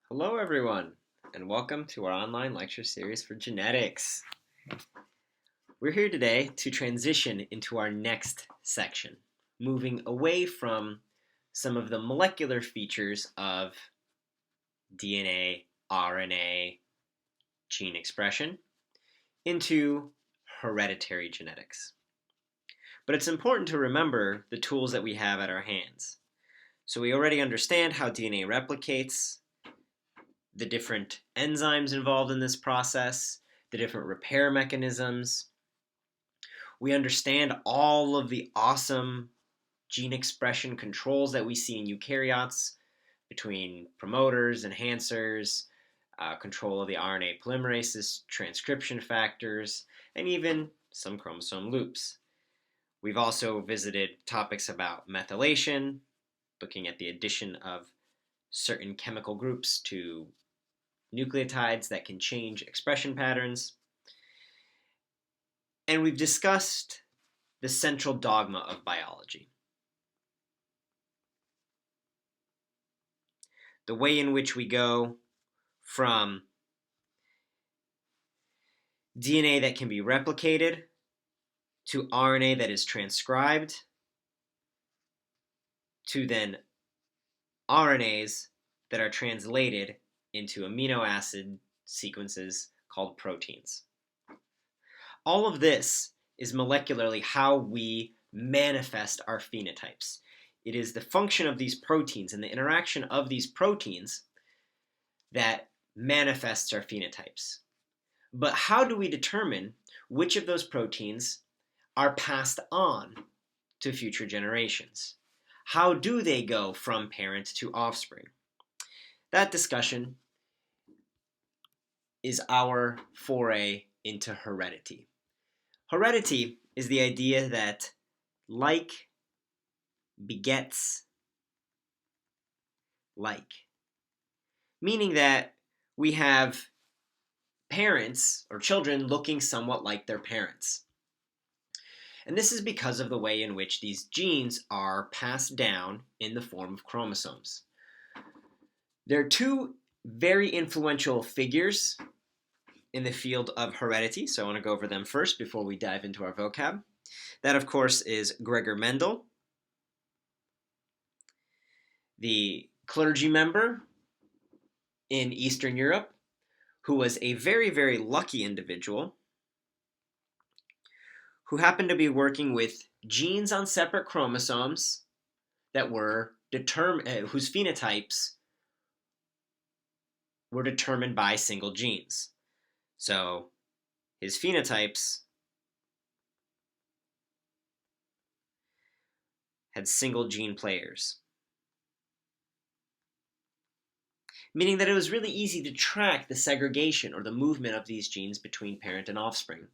Hello, everyone, and welcome to our online lecture series for genetics. We're here today to transition into our next section, moving away from some of the molecular features of DNA, RNA, gene expression, into hereditary genetics. But it's important to remember the tools that we have at our hands. So we already understand how DNA replicates, the different enzymes involved in this process, the different repair mechanisms. We understand all of the awesome gene expression controls that we see in eukaryotes between promoters, enhancers, control of the RNA polymerases, transcription factors, and even some chromosome loops. We've also visited topics about methylation, looking at the addition of certain chemical groups to nucleotides that can change expression patterns. And we've discussed the central dogma of biology. The way in which we go from DNA that can be replicated to RNA that is transcribed to then RNAs that are translated into amino acid sequences called proteins. All of this is molecularly how we manifest our phenotypes. It is the function of these proteins and the interaction of these proteins that manifests our phenotypes. But how do we determine which of those proteins are passed on to future generations? How do they go from parent to offspring? That discussion is our foray into heredity. Heredity is the idea that like begets like, meaning that we have parents or children looking somewhat like their parents. And this is because of the way in which these genes are passed down in the form of chromosomes. There are two very influential figures in the field of heredity, so I want to go over them first before we dive into our vocab. That, of course, is Gregor Mendel, the clergy member in Eastern Europe, who was a very, very lucky individual who happened to be working with genes on separate chromosomes that were whose phenotypes were determined by single genes. So his phenotypes had single gene players, meaning that it was really easy to track the segregation or the movement of these genes between parent and offspring.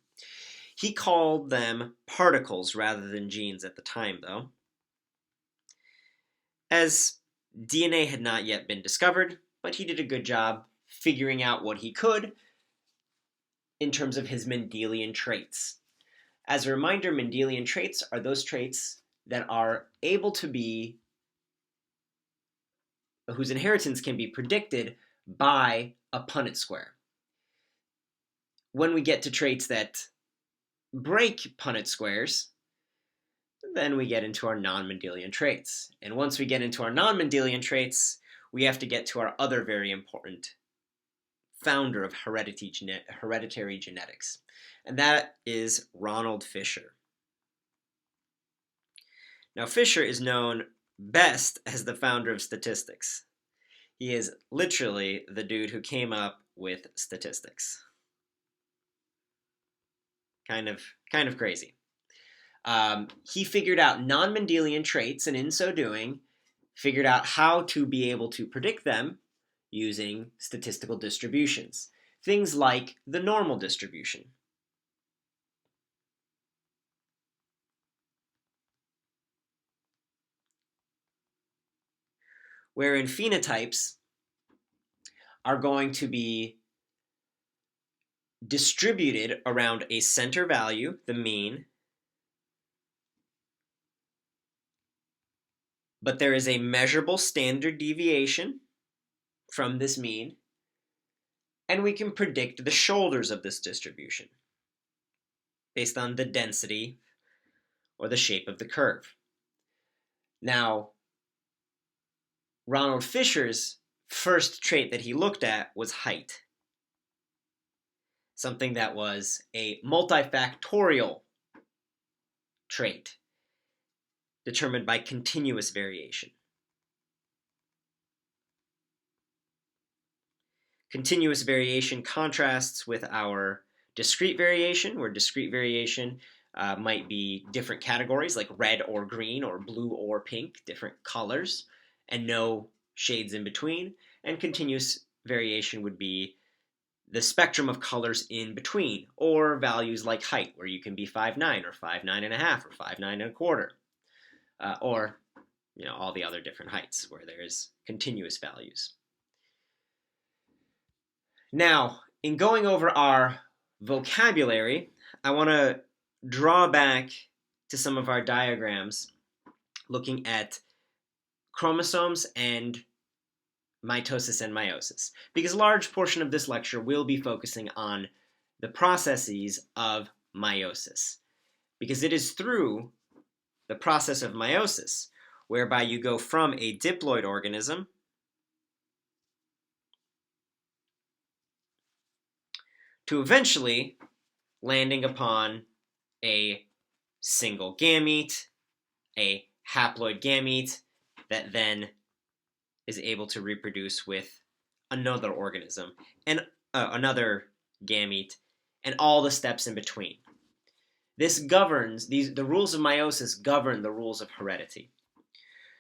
He called them particles rather than genes at the time, though, as DNA had not yet been discovered, but he did a good job figuring out what he could in terms of his Mendelian traits. As a reminder, Mendelian traits are those traits that are able to be, whose inheritance can be predicted by a Punnett square. When we get to traits that break Punnett squares, then we get into our non-Mendelian traits. And once we get into our non-Mendelian traits, we have to get to our other very important founder of hereditary genetics, and that is Ronald Fisher. Now, Fisher is known best as the founder of statistics. He is literally the dude who came up with statistics. Kind of crazy. He figured out non-Mendelian traits, and in so doing, figured out how to be able to predict them using statistical distributions. Things like the normal distribution. Wherein phenotypes are going to be distributed around a center value, the mean, but there is a measurable standard deviation, from this mean, and we can predict the shoulders of this distribution based on the density or the shape of the curve. Now, Ronald Fisher's first trait that he looked at was height, something that was a multifactorial trait determined by continuous variation. Continuous variation contrasts with our discrete variation, where discrete variation might be different categories like red or green or blue or pink, different colors, and no shades in between. And continuous variation would be the spectrum of colors in between, or values like height, where you can be 5'9", or 5'9.5", or 5'9.25", or all the other different heights where there's continuous values. Now, in going over our vocabulary, I want to draw back to some of our diagrams looking at chromosomes and mitosis and meiosis, because a large portion of this lecture will be focusing on the processes of meiosis, because it is through the process of meiosis whereby you go from a diploid organism to eventually landing upon a single gamete, a haploid gamete that then is able to reproduce with another organism and another gamete, and all the steps in between. This governs, the rules of meiosis govern the rules of heredity.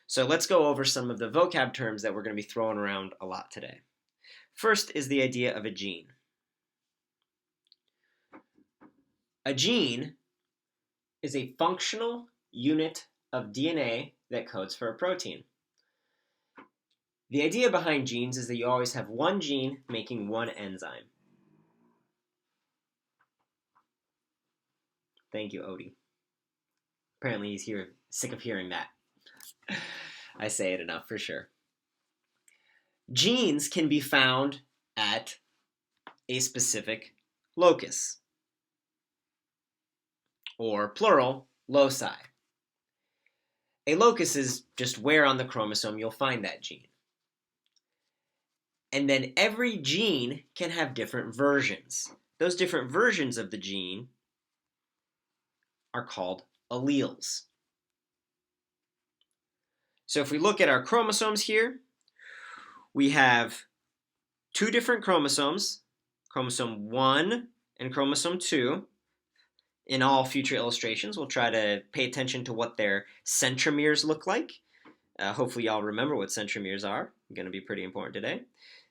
So let's go over some of the vocab terms that we're going to be throwing around a lot today. First is the idea of a gene. A gene is a functional unit of DNA that codes for a protein. The idea behind genes is that you always have one gene making one enzyme. Thank you, Odie. Apparently he's sick of hearing that. I say it enough for sure. Genes can be found at a specific locus, or plural, loci. A locus is just where on the chromosome you'll find that gene. And then every gene can have different versions. Those different versions of the gene are called alleles. So if we look at our chromosomes here, we have two different chromosomes, chromosome 1 and chromosome 2. In all future illustrations, we'll try to pay attention to what their centromeres look like. Hopefully y'all remember what centromeres are. Going to be pretty important today.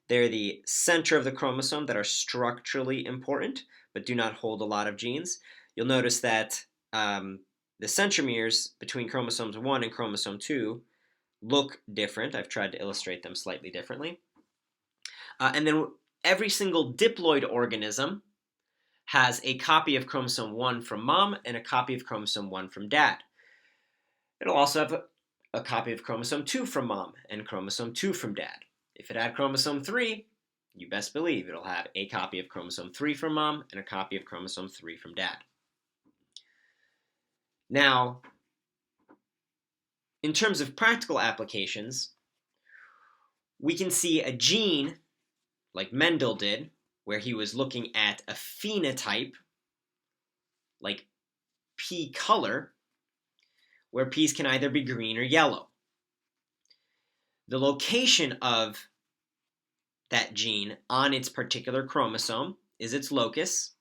They're the center of the chromosome that are structurally important, but do not hold a lot of genes. You'll notice that the centromeres between chromosomes 1 and chromosome 2 look different. I've tried to illustrate them slightly differently. And then every single diploid organism has a copy of chromosome 1 from mom and a copy of chromosome 1 from dad. It'll also have a copy of chromosome 2 from mom and chromosome 2 from dad. If it had chromosome 3, you best believe it'll have a copy of chromosome 3 from mom and a copy of chromosome 3 from dad. Now, in terms of practical applications, we can see a gene, like Mendel did, where he was looking at a phenotype, like pea color, where peas can either be green or yellow. The location of that gene on its particular chromosome is its locus.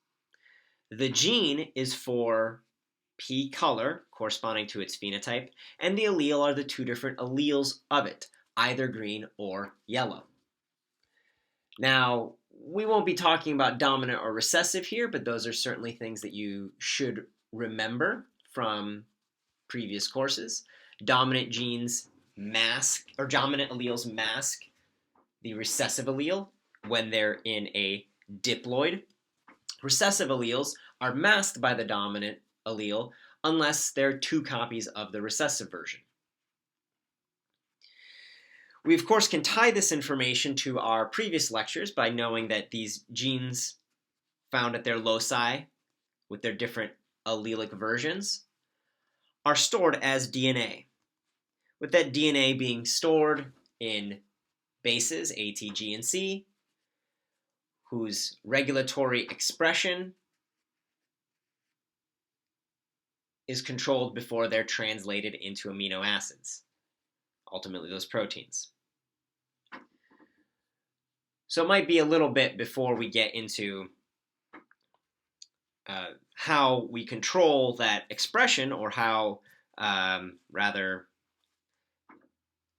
The gene is for pea color, corresponding to its phenotype, and the allele are the two different alleles of it, either green or yellow. Now, we won't be talking about dominant or recessive here, but those are certainly things that you should remember from previous courses. Dominant genes mask, or dominant alleles mask the recessive allele when they're in a diploid. Recessive alleles are masked by the dominant allele unless there are two copies of the recessive version. We, of course, can tie this information to our previous lectures by knowing that these genes found at their loci with their different allelic versions are stored as DNA, with that DNA being stored in bases A, T, G, and C, whose regulatory expression is controlled before they're translated into amino acids, ultimately those proteins. So it might be a little bit before we get into how we control that expression, or how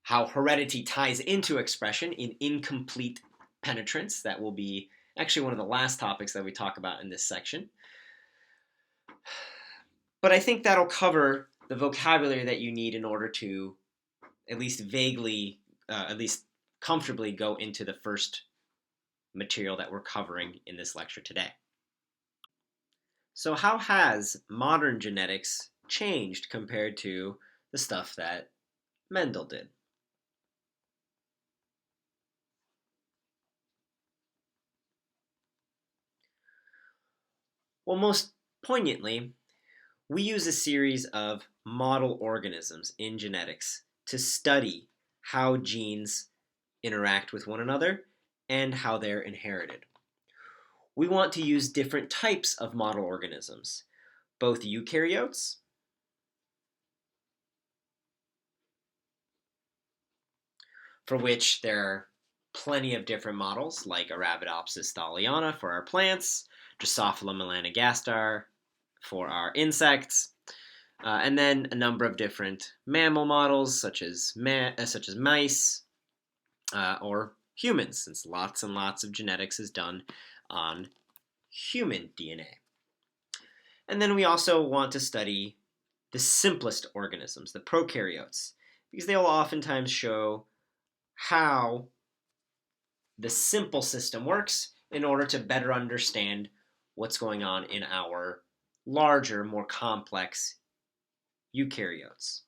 how heredity ties into expression in incomplete penetrance. That will be actually one of the last topics that we talk about in this section. But I think that'll cover the vocabulary that you need in order to at least vaguely, at least comfortably go into the first material that we're covering in this lecture today. So how has modern genetics changed compared to the stuff that Mendel did? Well, most poignantly, we use a series of model organisms in genetics to study how genes interact with one another and how they're inherited. We want to use different types of model organisms, both eukaryotes for which there are plenty of different models, like Arabidopsis thaliana for our plants, Drosophila melanogaster for our insects, and then a number of different mammal models, such as mice or humans, since lots and lots of genetics is done on human DNA. And then we also want to study the simplest organisms, the prokaryotes, because they will oftentimes show how the simple system works in order to better understand what's going on in our larger, more complex eukaryotes.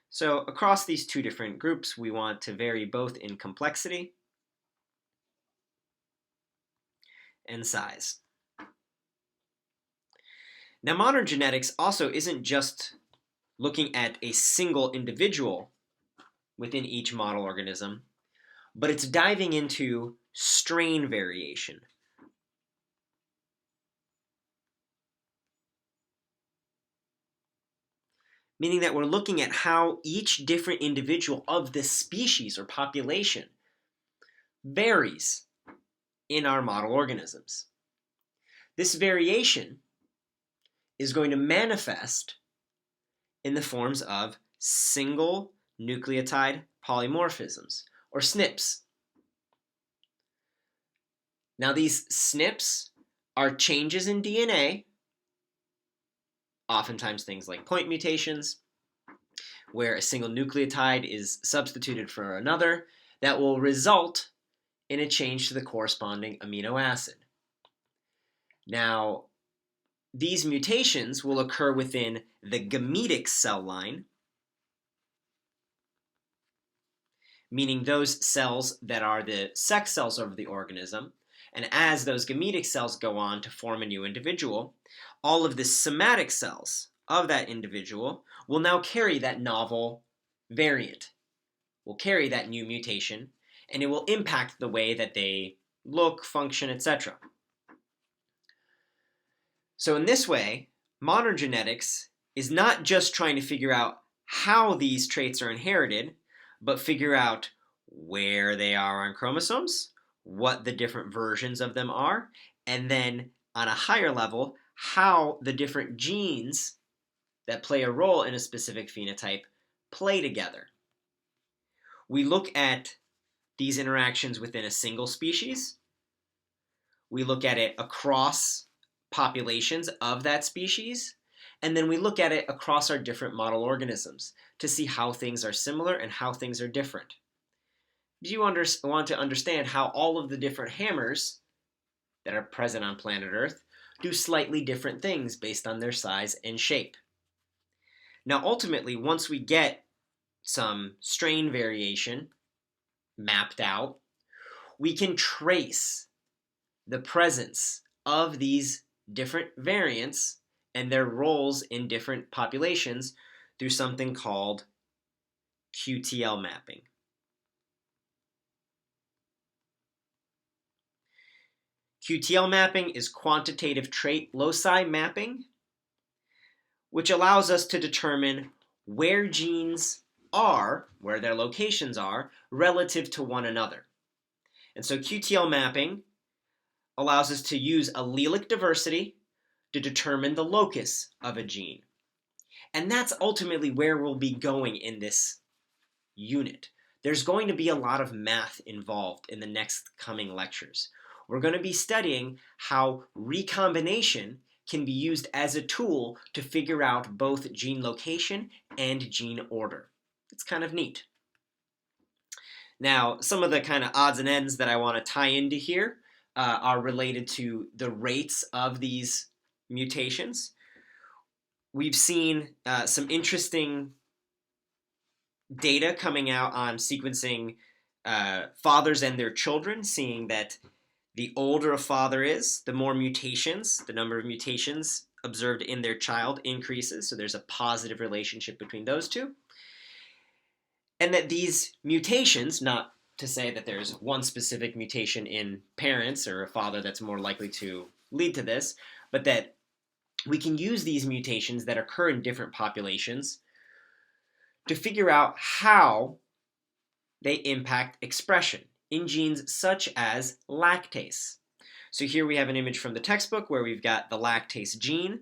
So across these two different groups, we want to vary both in complexity and size. Now, modern genetics also isn't just looking at a single individual within each model organism, but it's diving into strain variation. Meaning that we're looking at how each different individual of this species or population varies in our model organisms. This variation is going to manifest in the forms of single nucleotide polymorphisms, or SNPs. Now, these SNPs are changes in DNA, oftentimes things like point mutations, where a single nucleotide is substituted for another, that will result in a change to the corresponding amino acid. Now, these mutations will occur within the gametic cell line, meaning those cells that are the sex cells of the organism, and as those gametic cells go on to form a new individual, all of the somatic cells of that individual will now carry that novel variant, will carry that new mutation, and it will impact the way that they look, function, etc. So in this way, modern genetics is not just trying to figure out how these traits are inherited, but figure out where they are on chromosomes, what the different versions of them are, and then on a higher level, how the different genes that play a role in a specific phenotype play together. We look at these interactions within a single species. We look at it across populations of that species, and then we look at it across our different model organisms to see how things are similar and how things are different. Do you want to understand how all of the different hammers that are present on planet Earth do slightly different things based on their size and shape? Now, ultimately, once we get some strain variation mapped out, we can trace the presence of these different variants and their roles in different populations through something called QTL mapping. QTL mapping is quantitative trait loci mapping, which allows us to determine where genes are, where their locations are, relative to one another. And so QTL mapping allows us to use allelic diversity to determine the locus of a gene. And that's ultimately where we'll be going in this unit. There's going to be a lot of math involved in the next coming lectures. We're going to be studying how recombination can be used as a tool to figure out both gene location and gene order. It's kind of neat. Now, some of the kind of odds and ends that I want to tie into here are related to the rates of these mutations. We've seen some interesting data coming out on sequencing fathers and their children, seeing that the older a father is, the more mutations, the number of mutations observed in their child increases. So there's a positive relationship between those two. And that these mutations, not to say that there's one specific mutation in parents or a father that's more likely to lead to this, but that we can use these mutations that occur in different populations to figure out how they impact expression in genes such as lactase. So here we have an image from the textbook where we've got the lactase gene.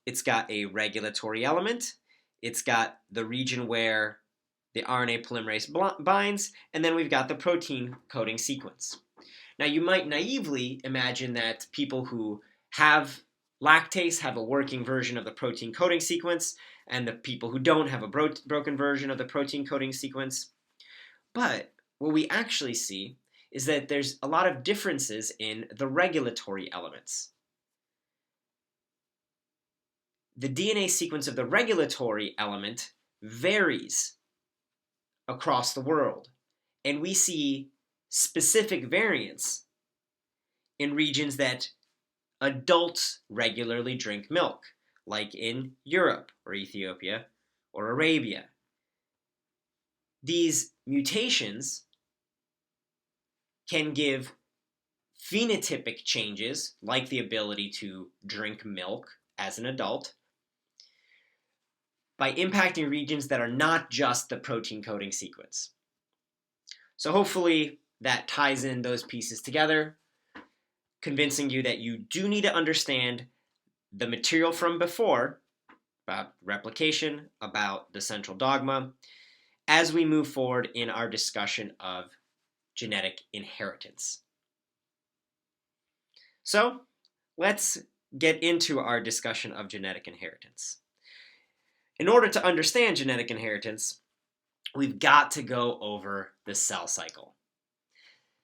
It's got a regulatory element. It's got the region where the RNA polymerase binds, and then we've got the protein coding sequence. Now you might naively imagine that people who have lactase have a working version of the protein coding sequence, and the people who don't have a broken version of the protein coding sequence. But what we actually see is that there's a lot of differences in the regulatory elements. The DNA sequence of the regulatory element varies across the world, and we see specific variants in regions that adults regularly drink milk, like in Europe or Ethiopia or Arabia. These mutations can give phenotypic changes, like the ability to drink milk as an adult, by impacting regions that are not just the protein coding sequence. So hopefully that ties in those pieces together, convincing you that you do need to understand the material from before, about replication, about the central dogma, as we move forward in our discussion of genetic inheritance. So let's get into our discussion of genetic inheritance. In order to understand genetic inheritance, we've got to go over the cell cycle.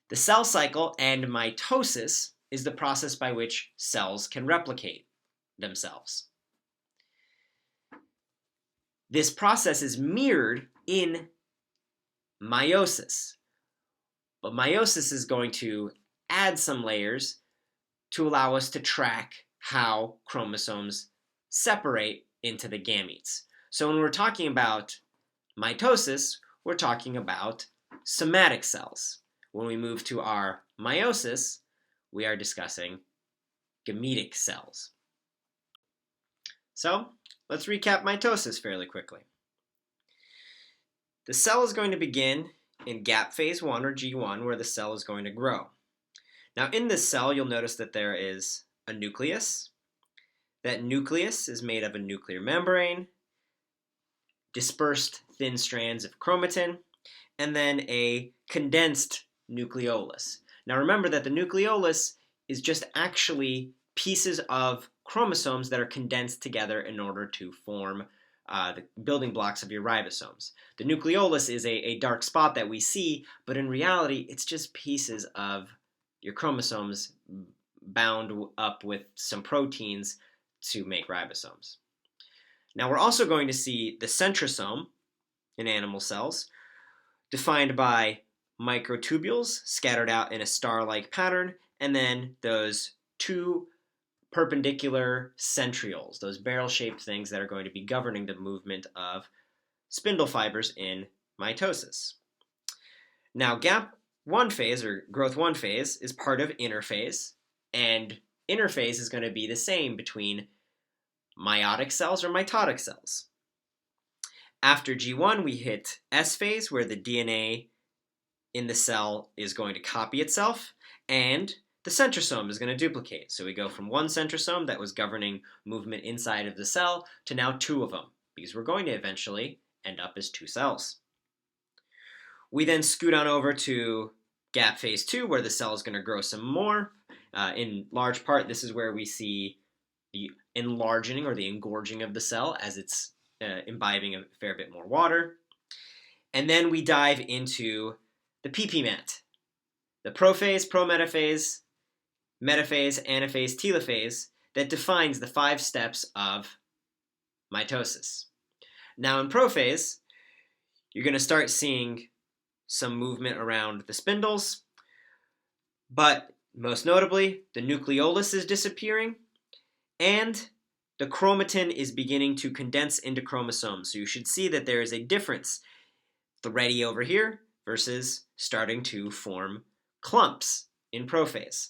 The cell cycle and mitosis is the process by which cells can replicate themselves. This process is mirrored in meiosis. But meiosis is going to add some layers to allow us to track how chromosomes separate into the gametes. So when we're talking about mitosis, we're talking about somatic cells. When we move to our meiosis, we are discussing gametic cells. So let's recap mitosis fairly quickly. The cell is going to begin in gap phase 1 or G1, where the cell is going to grow. Now in this cell, you'll notice that there is a nucleus. That nucleus is made of a nuclear membrane, dispersed thin strands of chromatin, and then a condensed nucleolus. Now remember that the nucleolus is just actually pieces of chromosomes that are condensed together in order to form the building blocks of your ribosomes. The nucleolus is a dark spot that we see, but in reality, it's just pieces of your chromosomes bound up with some proteins to make ribosomes. Now we're also going to see the centrosome in animal cells, defined by microtubules scattered out in a star-like pattern, and then those 2 perpendicular centrioles, those barrel-shaped things that are going to be governing the movement of spindle fibers in mitosis. Now, gap 1 phase, or growth 1 phase, is part of interphase, and interphase is going to be the same between meiotic cells or mitotic cells. After G1, we hit S phase, where the DNA in the cell is going to copy itself, and the centrosome is going to duplicate. So we go from 1 centrosome that was governing movement inside of the cell to now 2 of them, because we're going to eventually end up as 2 cells. We then scoot on over to gap phase 2, where the cell is going to grow some more. In large part, this is where we see the enlarging or the engorging of the cell as it's imbibing a fair bit more water. And then we dive into the PP-mat, the prophase, prometaphase, metaphase, anaphase, telophase, that defines the 5 steps of mitosis. Now in prophase, you're going to start seeing some movement around the spindles, but most notably, the nucleolus is disappearing, and the chromatin is beginning to condense into chromosomes. So you should see that there is a difference, thready over here versus starting to form clumps in prophase.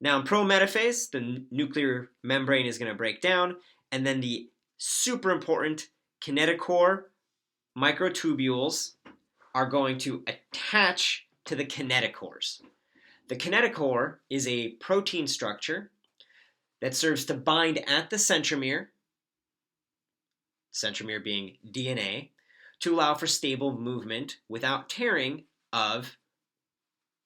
Now in prometaphase, the nuclear membrane is going to break down, and then the super important kinetochore microtubules are going to attach to the kinetochores. The kinetochore is a protein structure that serves to bind at the centromere being DNA, to allow for stable movement without tearing of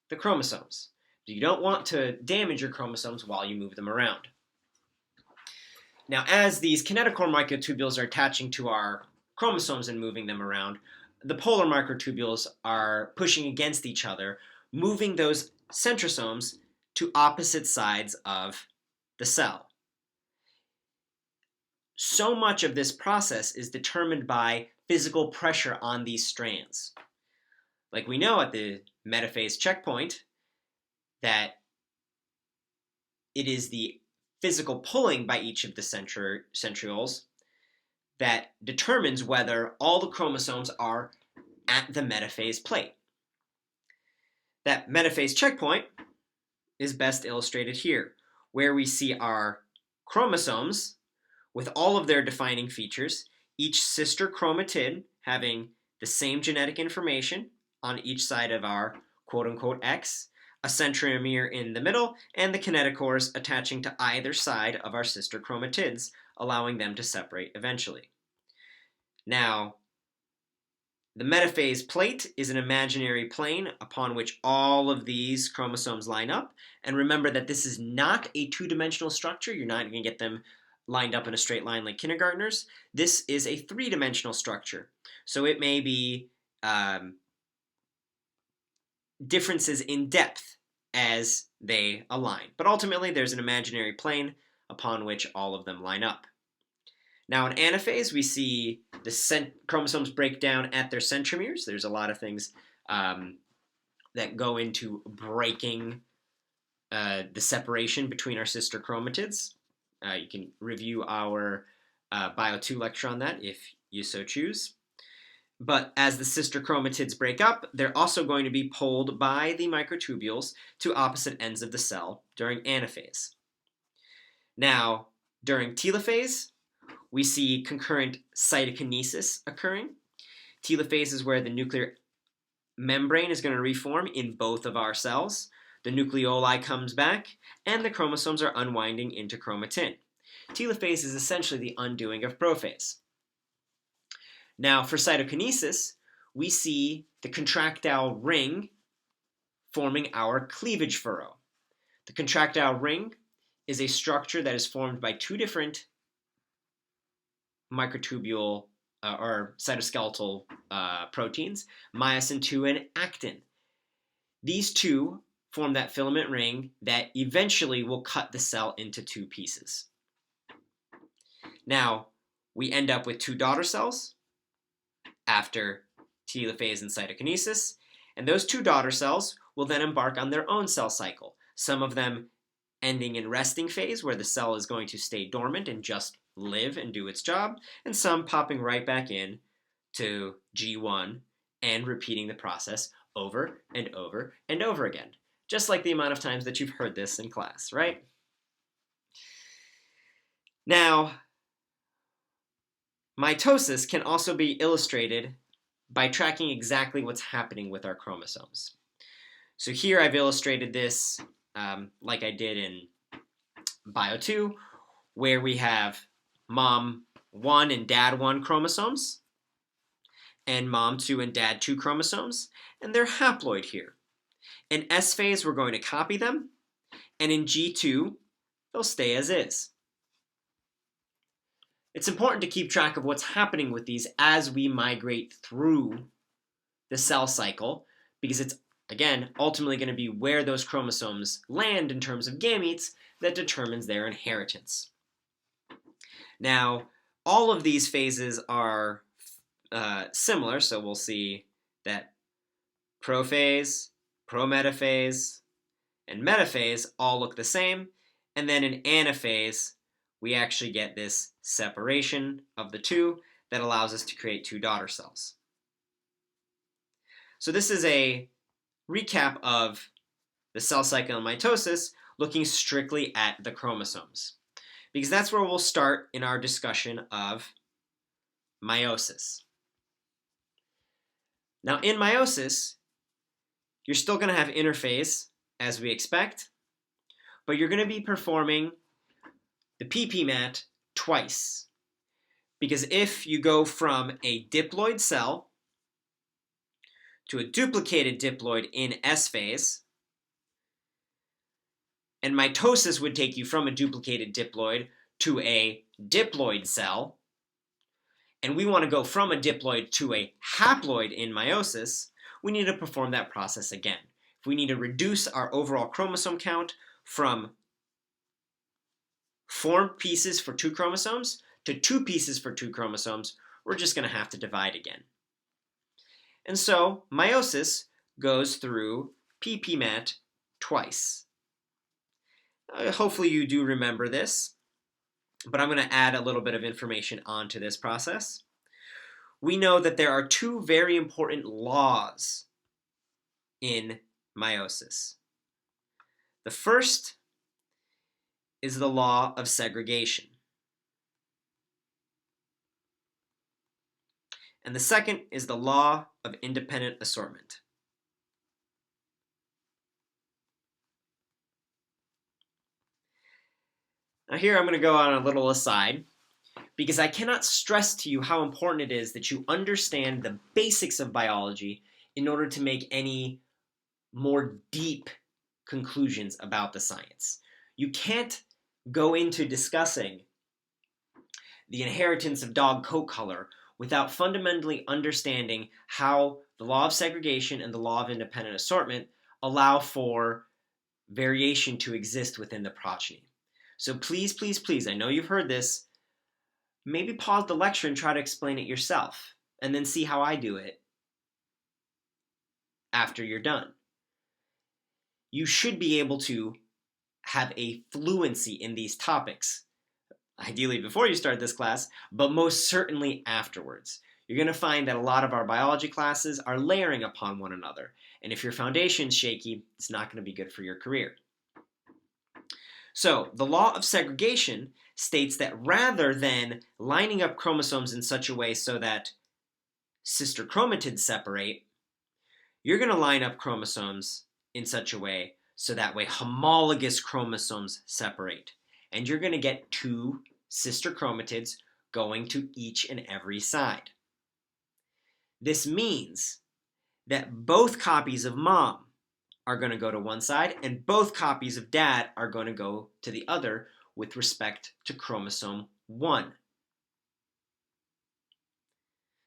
the chromosomes. You don't want to damage your chromosomes while you move them around. Now, as these kinetochore microtubules are attaching to our chromosomes and moving them around, the polar microtubules are pushing against each other, moving those centrosomes to opposite sides of the cell. So much of this process is determined by physical pressure on these strands. Like we know at the metaphase checkpoint that it is the physical pulling by each of the centrioles that determines whether all the chromosomes are at the metaphase plate. That metaphase checkpoint is best illustrated here, where we see our chromosomes with all of their defining features, each sister chromatid having the same genetic information on each side of our quote-unquote X, a centromere in the middle, and the kinetochores attaching to either side of our sister chromatids, allowing them to separate eventually. Now, the metaphase plate is an imaginary plane upon which all of these chromosomes line up. And remember that this is not a two-dimensional structure. You're not going to get them lined up in a straight line like kindergartners. This is a three-dimensional structure. So it may be differences in depth as they align. But ultimately, there's an imaginary plane upon which all of them line up. Now in anaphase, we see the chromosomes break down at their centromeres. There's a lot of things that go into breaking the separation between our sister chromatids. You can review our Bio 2 lecture on that if you so choose. But as the sister chromatids break up, they're also going to be pulled by the microtubules to opposite ends of the cell during anaphase. Now, during telophase, we see concurrent cytokinesis occurring. Telophase is where the nuclear membrane is going to reform in both of our cells. The nucleoli comes back, and the chromosomes are unwinding into chromatin. Telophase is essentially the undoing of prophase. Now, for cytokinesis, we see the contractile ring forming our cleavage furrow. The contractile ring is a structure that is formed by two different microtubule or cytoskeletal proteins, myosin 2 and actin. These two form that filament ring that eventually will cut the cell into two pieces. Now, we end up with two daughter cells after telophase and cytokinesis, And those two daughter cells will then embark on their own cell cycle, some of them ending in resting phase, where the cell is going to stay dormant and just live and do its job, and some popping right back in to G1 and repeating the process over and over and over again, just like the amount of times that you've heard this in class, right? Now, mitosis can also be illustrated by tracking exactly what's happening with our chromosomes. So here I've illustrated this like I did in Bio 2, where we have mom 1 and dad 1 chromosomes, and mom 2 and dad 2 chromosomes, and they're haploid here. In S phase, we're going to copy them, and in G2, they'll stay as is. It's important to keep track of what's happening with these as we migrate through the cell cycle, because it's, again, ultimately going to be where those chromosomes land in terms of gametes that determines their inheritance. Now, all of these phases are similar, so we'll see that prophase, prometaphase, and metaphase all look the same, and then in anaphase, we actually get this separation of the two that allows us to create two daughter cells. So this is a recap of the cell cycle and mitosis, looking strictly at the chromosomes, because that's where we'll start in our discussion of meiosis. Now, in meiosis, you're still going to have interphase, as we expect, but you're going to be performing the PP-mat twice. Because if you go from a diploid cell to a duplicated diploid in S phase, and mitosis would take you from a duplicated diploid to a diploid cell, and we want to go from a diploid to a haploid in meiosis, we need to perform that process again. If we need to reduce our overall chromosome count from 4 pieces for 2 chromosomes to 2 pieces for 2 chromosomes, we're just going to have to divide again. And so meiosis goes through PP-mat twice. Hopefully you do remember this, but I'm going to add a little bit of information onto this process. We know that there are 2 very important laws in meiosis. The first is the law of segregation. And the second is the law of independent assortment. Now here I'm going to go on a little aside, because I cannot stress to you how important it is that you understand the basics of biology in order to make any more deep conclusions about the science. You can't go into discussing the inheritance of dog coat color without fundamentally understanding how the law of segregation and the law of independent assortment allow for variation to exist within the progeny. So please, please, please, I know you've heard this, maybe pause the lecture and try to explain it yourself, and then see how I do it after you're done. You should be able to have a fluency in these topics, ideally before you start this class, but most certainly afterwards. You're going to find that a lot of our biology classes are layering upon one another, and if your foundation's shaky, it's not going to be good for your career. So, the law of segregation states that rather than lining up chromosomes in such a way so that sister chromatids separate, you're going to line up chromosomes in such a way so that way homologous chromosomes separate. And you're going to get 2 sister chromatids going to each and every side. This means that both copies of mom are going to go to one side and both copies of dad are going to go to the other with respect to chromosome 1.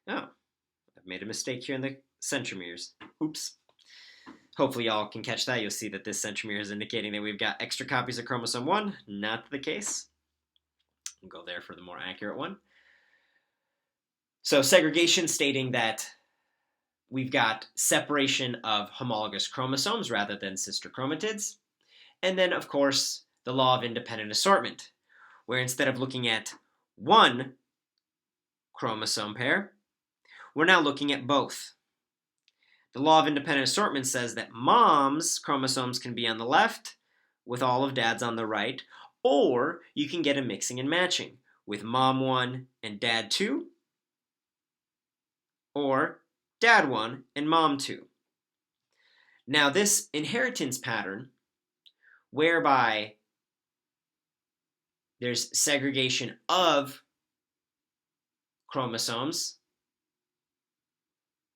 Oh, I've made a mistake here in the centromeres. Oops. Hopefully y'all can catch that. You'll see that this centromere is indicating that we've got extra copies of chromosome 1. Not the case. We'll go there for the more accurate one. So segregation stating that we've got separation of homologous chromosomes rather than sister chromatids. And then, of course, the law of independent assortment, where instead of looking at one chromosome pair, we're now looking at both. The law of independent assortment says that mom's chromosomes can be on the left with all of dad's on the right, or you can get a mixing and matching with mom 1 and dad 2, or dad 1 and mom 2. Now, this inheritance pattern, whereby there's segregation of chromosomes,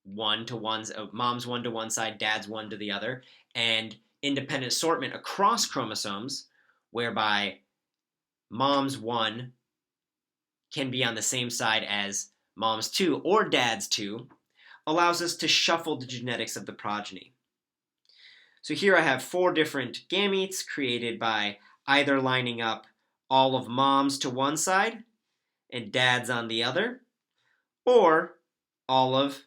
mom's one to one side, dad's one to the other, and independent assortment across chromosomes, whereby mom's 1 can be on the same side as mom's 2 or dad's 2, allows us to shuffle the genetics of the progeny. So here I have 4 different gametes created by either lining up all of mom's to one side and dad's on the other, or all of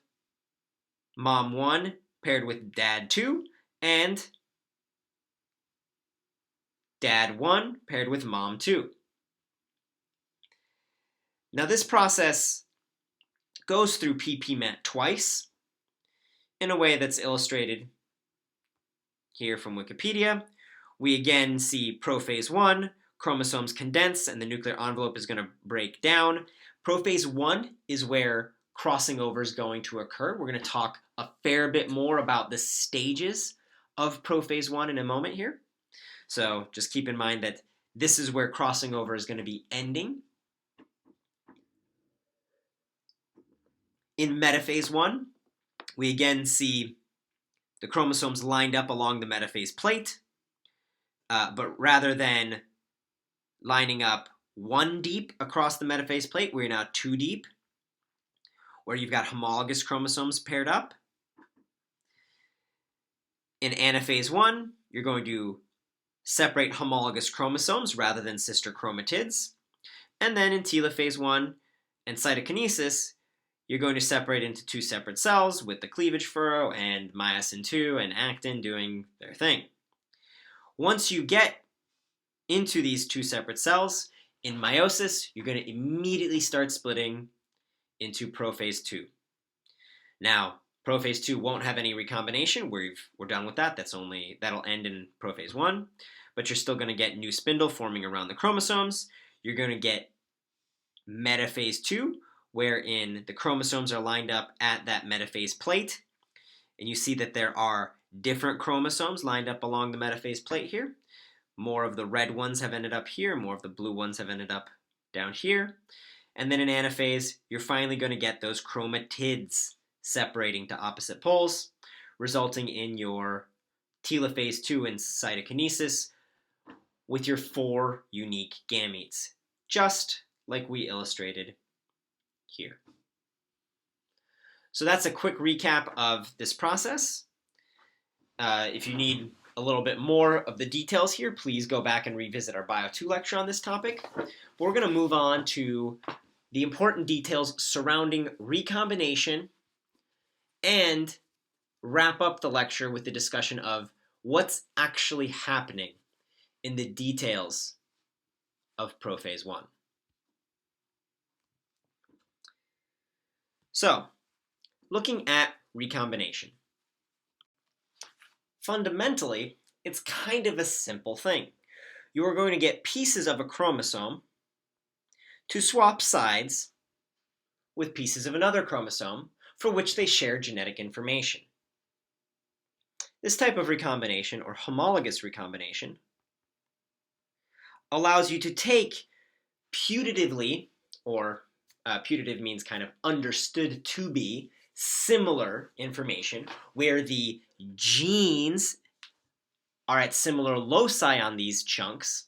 mom 1 paired with dad 2 and dad 1 paired with mom 2. Now this process goes through PPMET twice in a way that's illustrated here from Wikipedia. We again see prophase 1, chromosomes condense and the nuclear envelope is going to break down. Prophase 1 is where crossing over is going to occur. We're going to talk a fair bit more about the stages of prophase 1 in a moment here. So just keep in mind that this is where crossing over is going to be ending. In metaphase 1, we again see the chromosomes lined up along the metaphase plate, but rather than lining up 1 deep across the metaphase plate, we're now 2 deep, where you've got homologous chromosomes paired up. In anaphase 1, you're going to separate homologous chromosomes rather than sister chromatids. And then in telophase 1 and cytokinesis, you're going to separate into 2 separate cells with the cleavage furrow and myosin 2 and actin doing their thing. Once you get into these 2 separate cells, in meiosis, you're going to immediately start splitting into prophase 2. Now, prophase 2 won't have any recombination. We're done with that. That'll end in prophase 1, but you're still going to get new spindle forming around the chromosomes. You're going to get metaphase 2, wherein the chromosomes are lined up at that metaphase plate, and you see that there are different chromosomes lined up along the metaphase plate here. More of the red ones have ended up here, more of the blue ones have ended up down here. And then in anaphase, you're finally going to get those chromatids separating to opposite poles, resulting in your telophase 2 and cytokinesis with your 4 unique gametes, just like we illustrated here. So that's a quick recap of this process. If you need a little bit more of the details here, please go back and revisit our Bio 2 lecture on this topic. But we're going to move on to the important details surrounding recombination and wrap up the lecture with the discussion of what's actually happening in the details of prophase 1. So, looking at recombination. Fundamentally, it's kind of a simple thing. You are going to get pieces of a chromosome to swap sides with pieces of another chromosome for which they share genetic information. This type of recombination, or homologous recombination, allows you to take putatively, or putative means kind of understood to be, similar information where the genes are at similar loci on these chunks,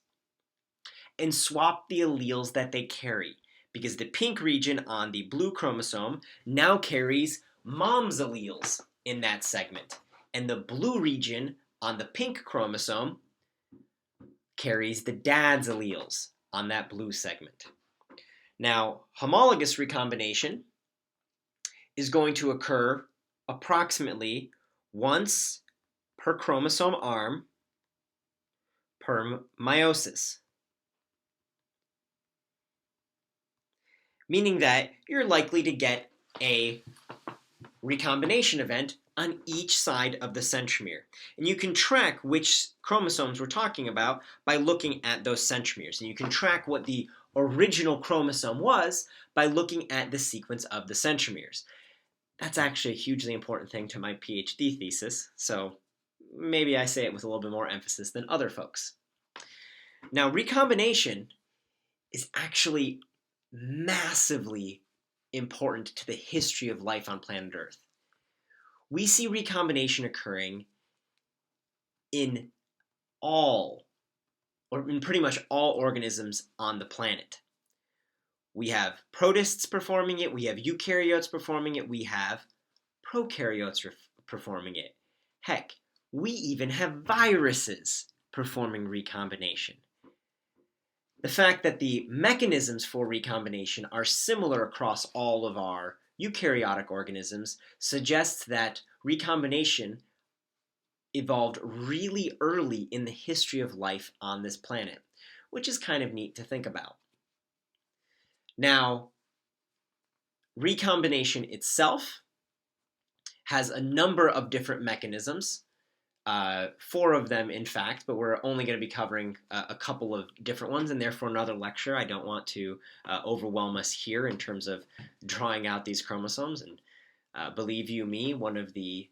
and swap the alleles that they carry, because the pink region on the blue chromosome now carries mom's alleles in that segment, and the blue region on the pink chromosome carries the dad's alleles on that blue segment. Now, homologous recombination is going to occur approximately once per chromosome arm per meiosis. Meaning that you're likely to get a recombination event on each side of the centromere. And you can track which chromosomes we're talking about by looking at those centromeres. And you can track what the original chromosome was by looking at the sequence of the centromeres. That's actually a hugely important thing to my PhD thesis, so maybe I say it with a little bit more emphasis than other folks. Now, recombination is actually massively important to the history of life on planet Earth. We see recombination occurring in pretty much all organisms on the planet. We have protists performing it, we have eukaryotes performing it, we have prokaryotes performing it. Heck, we even have viruses performing recombination. The fact that the mechanisms for recombination are similar across all of our eukaryotic organisms suggests that recombination evolved really early in the history of life on this planet, which is kind of neat to think about. Now, recombination itself has a number of different mechanisms, 4 of them in fact, but we're only going to be covering a couple of different ones, and therefore another lecture. I don't want to overwhelm us here in terms of drawing out these chromosomes, and believe you me, one of the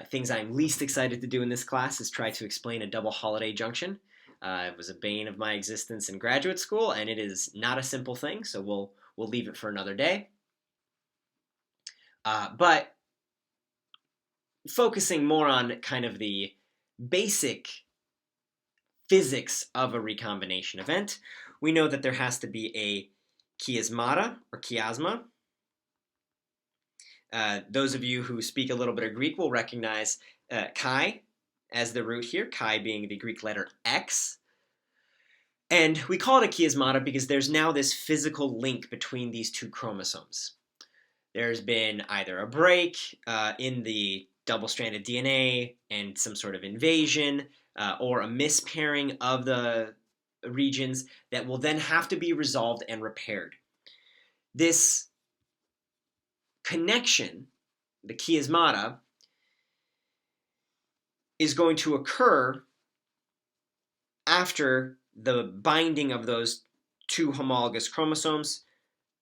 things I'm least excited to do in this class is try to explain a double Holliday junction. It was a bane of my existence in graduate school, and it is not a simple thing, so we'll leave it for another day. But focusing more on kind of the basic physics of a recombination event, we know that there has to be a chiasmata or chiasma. Those of you who speak a little bit of Greek will recognize chi as the root here, chi being the Greek letter X. And we call it a chiasmata because there's now this physical link between these two chromosomes. There's been either a break in the double-stranded DNA and some sort of invasion, or a mispairing of the regions that will then have to be resolved and repaired. This connection, the chiasmata, is going to occur after the binding of those two homologous chromosomes,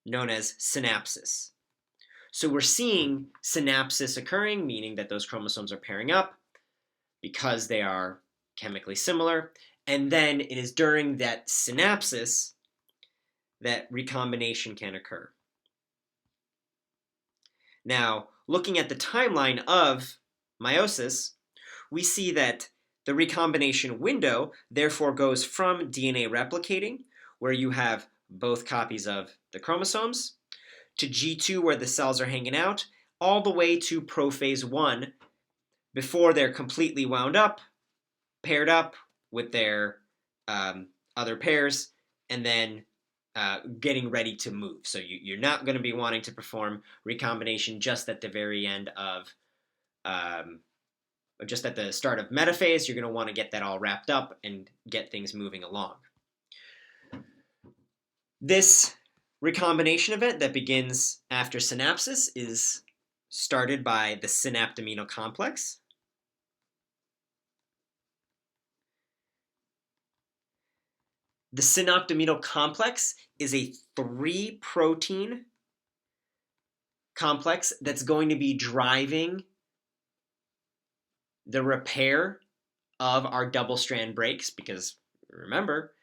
known as synapsis. So we're seeing synapsis occurring, meaning that those chromosomes are pairing up because they are chemically similar. And then it is during that synapsis that recombination can occur. Now, looking at the timeline of meiosis, we see that the recombination window therefore goes from DNA replicating, where you have both copies of the chromosomes, to G2, where the cells are hanging out, all the way to prophase 1, before they're completely wound up, paired up with their other pairs, and then getting ready to move. So you're not going to be wanting to perform recombination just at the very end of, just at the start of metaphase. You're going to want to get that all wrapped up and get things moving along. This recombination event that begins after synapsis is started by the synaptoamino complex. The synaptoamino complex is a 3-protein complex that's going to be driving the repair of our double-strand breaks, because remember,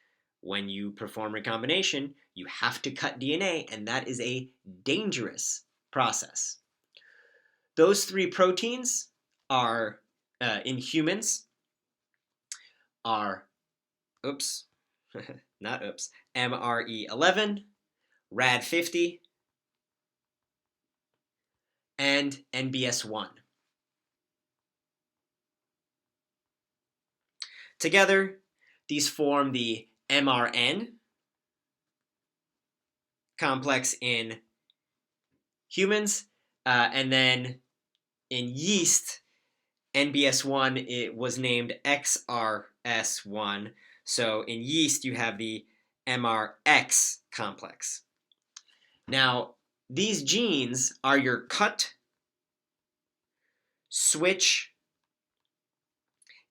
when you perform recombination, you have to cut DNA, and that is a dangerous process. Those 3 proteins are, in humans, are, MRE11, RAD50, and NBS1. Together, these form the MRN complex in humans, and then in yeast, NBS1 it was named XRS1. So in yeast, you have the MRX complex. Now, these genes are your cut, switch,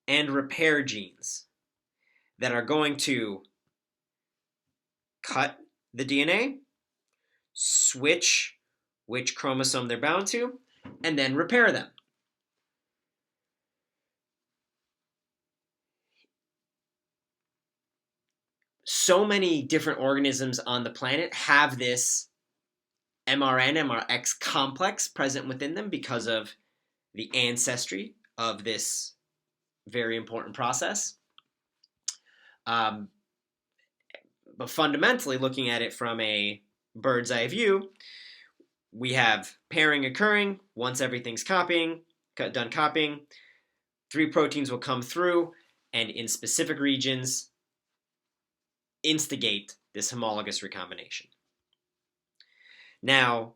and repair genes that are going to cut the DNA, switch which chromosome they're bound to, and then repair them. So many different organisms on the planet have this MRN, MRX complex present within them because of the ancestry of this very important process. But fundamentally, looking at it from a bird's eye view, we have pairing occurring. Once everything's done copying, 3 proteins will come through and in specific regions instigate this homologous recombination. Now,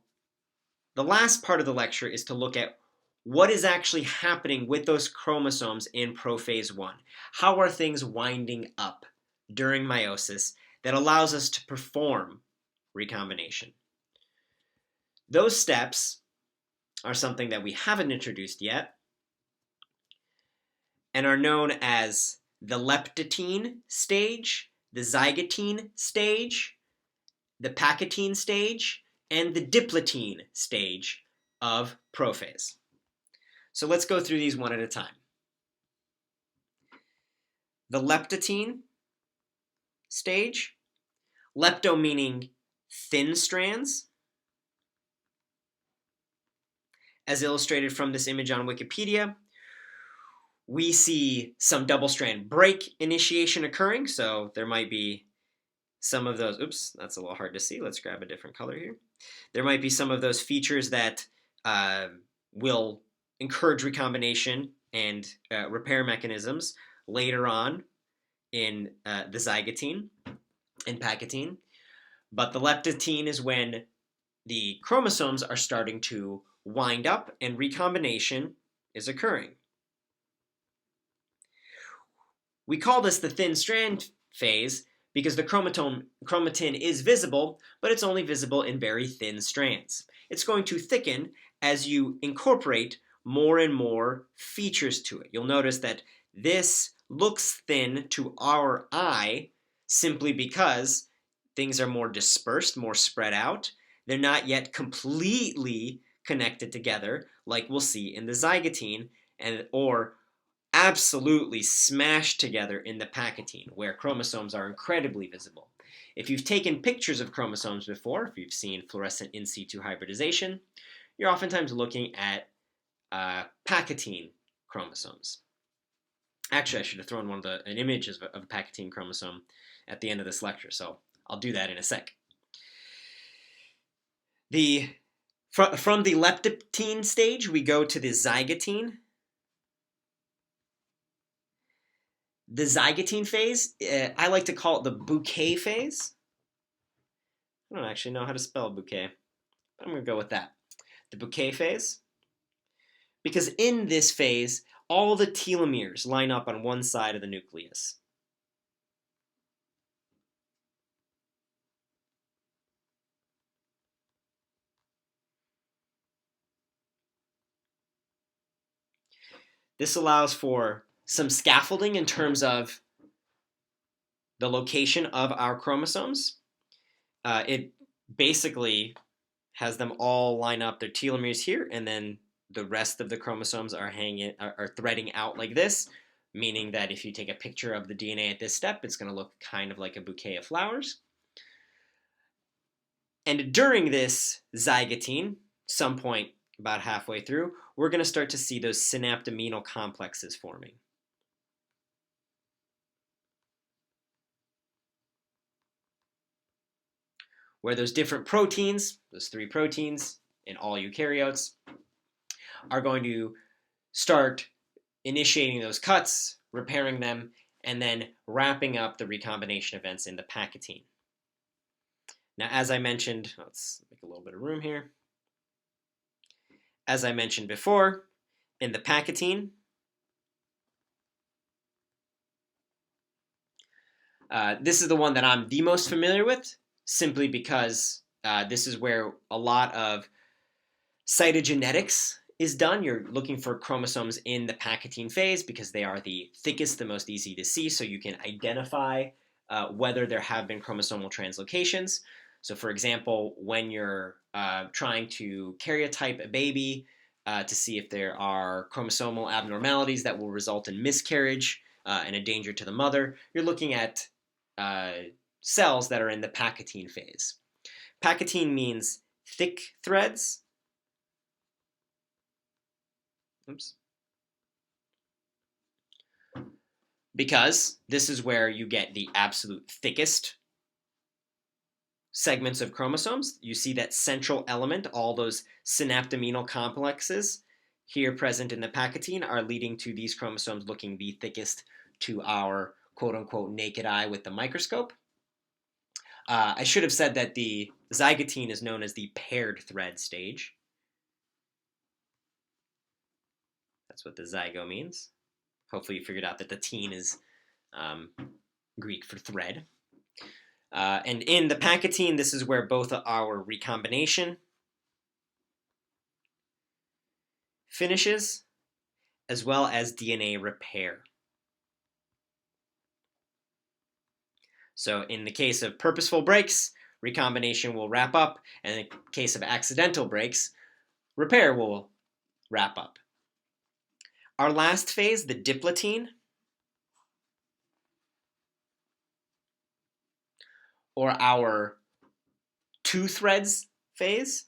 the last part of the lecture is to look at what is actually happening with those chromosomes in prophase 1. How are things winding up during meiosis that allows us to perform recombination? Those steps are something that we haven't introduced yet and are known as the leptotene stage, the zygotene stage, the pachytene stage, and the diplotene stage of prophase. So let's go through these one at a time. The leptotene stage, lepto meaning thin strands, as illustrated from this image on Wikipedia. We see some double-strand break initiation occurring, so there might be some of those, oops, that's a little hard to see. Let's grab a different color here. There might be some of those features that will encourage recombination and repair mechanisms later on in the zygotene and pachytene. But the leptotene is when the chromosomes are starting to wind up and recombination is occurring. We call this the thin strand phase because the chromatin is visible, but it's only visible in very thin strands. It's going to thicken as you incorporate more and more features to it. You'll notice that this looks thin to our eye simply because things are more dispersed, more spread out. They're not yet completely connected together like we'll see in the zygotene or absolutely smashed together in the pachytene, where chromosomes are incredibly visible. If you've taken pictures of chromosomes before, if you've seen fluorescent in situ hybridization, you're oftentimes looking at pachytene chromosomes. Actually, I should have thrown an image of a pachytene chromosome at the end of this lecture, so I'll do that in a sec. From the leptotene stage, we go to the zygotene. The zygotene phase, I like to call it the bouquet phase. I don't actually know how to spell bouquet, but I'm going to go with that. The bouquet phase. Because in this phase, all the telomeres line up on one side of the nucleus. This allows for some scaffolding in terms of the location of our chromosomes. It basically has them all line up their telomeres here, and then the rest of the chromosomes are threading out like this, meaning that if you take a picture of the DNA at this step, it's going to look kind of like a bouquet of flowers. And during this zygotene, some point about halfway through, we're going to start to see those synaptomenal complexes forming. Where those different proteins, those 3 proteins in all eukaryotes, are going to start initiating those cuts, repairing them, and then wrapping up the recombination events in the pachytene. Now, as I mentioned, let's make a little bit of room here. As I mentioned before, in the Pachytene. This is the one that I'm the most familiar with, simply because this is where a lot of cytogenetics is done. You're looking for chromosomes in the Pachytene phase because they are the thickest, the most easy to see, so you can identify whether there have been chromosomal translocations. So, for example, when you're trying to karyotype a baby to see if there are chromosomal abnormalities that will result in miscarriage and a danger to the mother, you're looking at cells that are in the Pachytene phase. Pachytene means thick threads. Oops. Because this is where you get the absolute thickest segments of chromosomes. You see that central element, all those synaptomenal complexes here present in the Pachytene are leading to these chromosomes looking the thickest to our quote-unquote naked eye with the microscope. I should have said that the zygotene is known as the paired thread stage. That's what the zygo means. Hopefully you figured out that the teen is Greek for thread. And in the Pachytene, this is where both our recombination finishes, as well as DNA repair. So in the case of purposeful breaks, recombination will wrap up, and in the case of accidental breaks, repair will wrap up. Our last phase, the diplothene, or our two threads phase,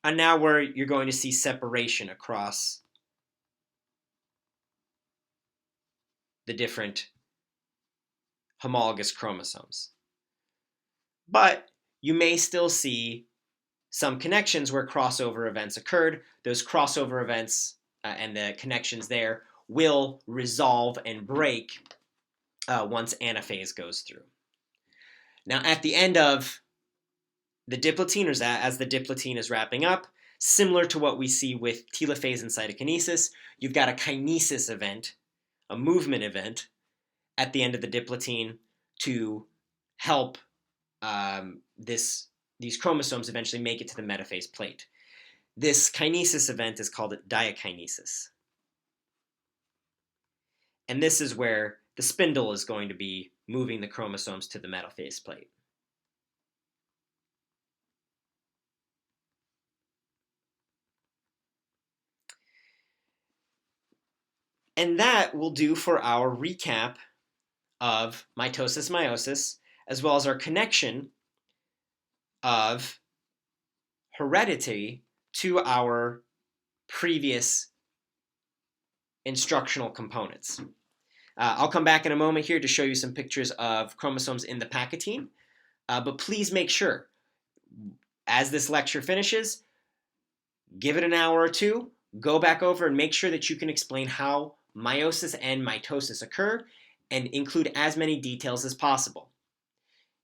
and now where you're going to see separation across the different homologous chromosomes. But you may still see some connections where crossover events occurred. Those crossover events and the connections there will resolve and break once anaphase goes through. Now, at the end of the diplothene, or as the diplothene is wrapping up, similar to what we see with telophase and cytokinesis, you've got a kinesis event, a movement event, at the end of the diplothene to help these chromosomes eventually make it to the metaphase plate. This kinesis event is called diakinesis. And this is where the spindle is going to be moving the chromosomes to the metaphase plate. And that will do for our recap of mitosis, meiosis, as well as our connection of heredity to our previous instructional components. I'll come back in a moment here to show you some pictures of chromosomes in the Pachytene, but please make sure, as this lecture finishes, give it an hour or two, go back over and make sure that you can explain how meiosis and mitosis occur and include as many details as possible.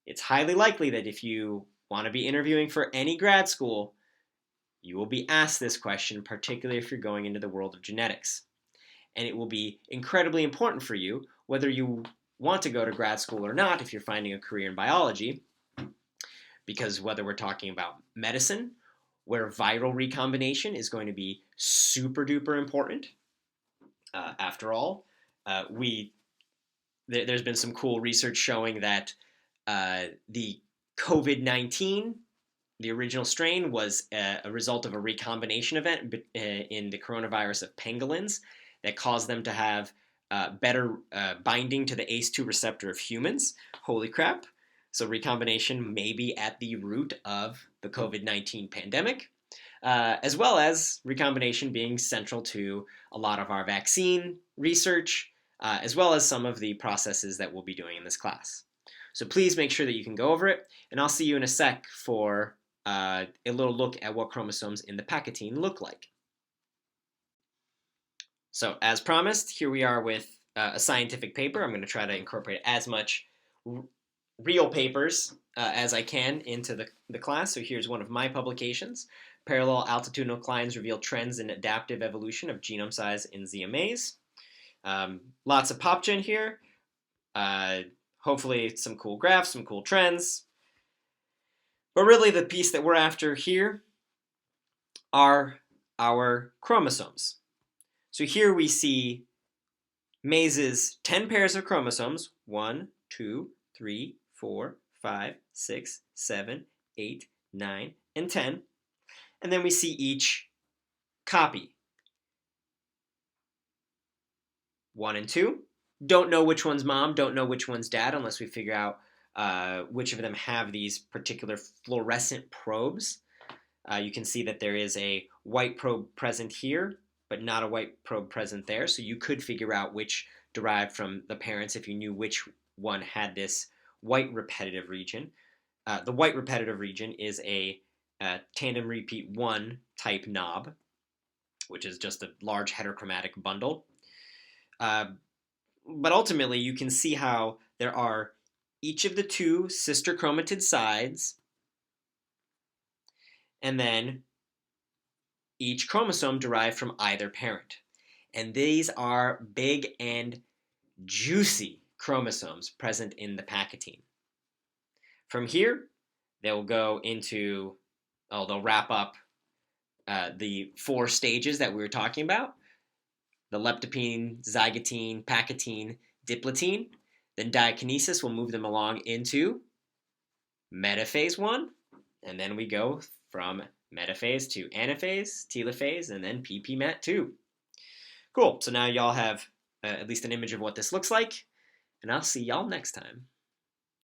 It's highly likely that if you want to be interviewing for any grad school, you will be asked this question, particularly if you're going into the world of genetics. And it will be incredibly important for you, whether you want to go to grad school or not, if you're finding a career in biology, because whether we're talking about medicine, where viral recombination is going to be super duper important. After all, there's been some cool research showing that the COVID-19, the original strain, was a result of a recombination event in the coronavirus of pangolins that caused them to have better binding to the ACE2 receptor of humans. Holy crap. So recombination may be at the root of the COVID-19 pandemic, as well as recombination being central to a lot of our vaccine research, as well as some of the processes that we'll be doing in this class. So please make sure that you can go over it, and I'll see you in a sec for a little look at what chromosomes in the Pachytene look like. So as promised, here we are with a scientific paper. I'm going to try to incorporate as much real papers as I can into the class. So here's one of my publications Parallel altitudinal declines reveal trends in adaptive evolution of genome size in ZMAs. Lots of PopGen here. Hopefully some cool graphs, some cool trends. But really the piece that we're after here are our chromosomes. So here we see Mays's 10 pairs of chromosomes, 1, 2, 3, 4, 5, 6, 7, 8, 9, and 10. And then we see each copy. 1 and 2. Don't know which one's mom, don't know which one's dad unless we figure out which of them have these particular fluorescent probes. You can see that there is a white probe present here, but not a white probe present there. So you could figure out which derived from the parents if you knew which one had this white repetitive region. The white repetitive region is a tandem repeat 1 type knob, which is just a large heterochromatic bundle. But ultimately, you can see how there are each of the 2 sister chromatid sides, and then each chromosome derived from either parent. And these are big and juicy chromosomes present in the Pachytene. From here, they'll go into, they'll wrap up the 4 stages that we were talking about. The leptopene, zygotene, pachytene, diplotene. Then diakinesis will move them along into metaphase 1. And then we go from metaphase to anaphase, telophase, and then ppmet2. Cool. So now y'all have at least an image of what this looks like. And I'll see y'all next time.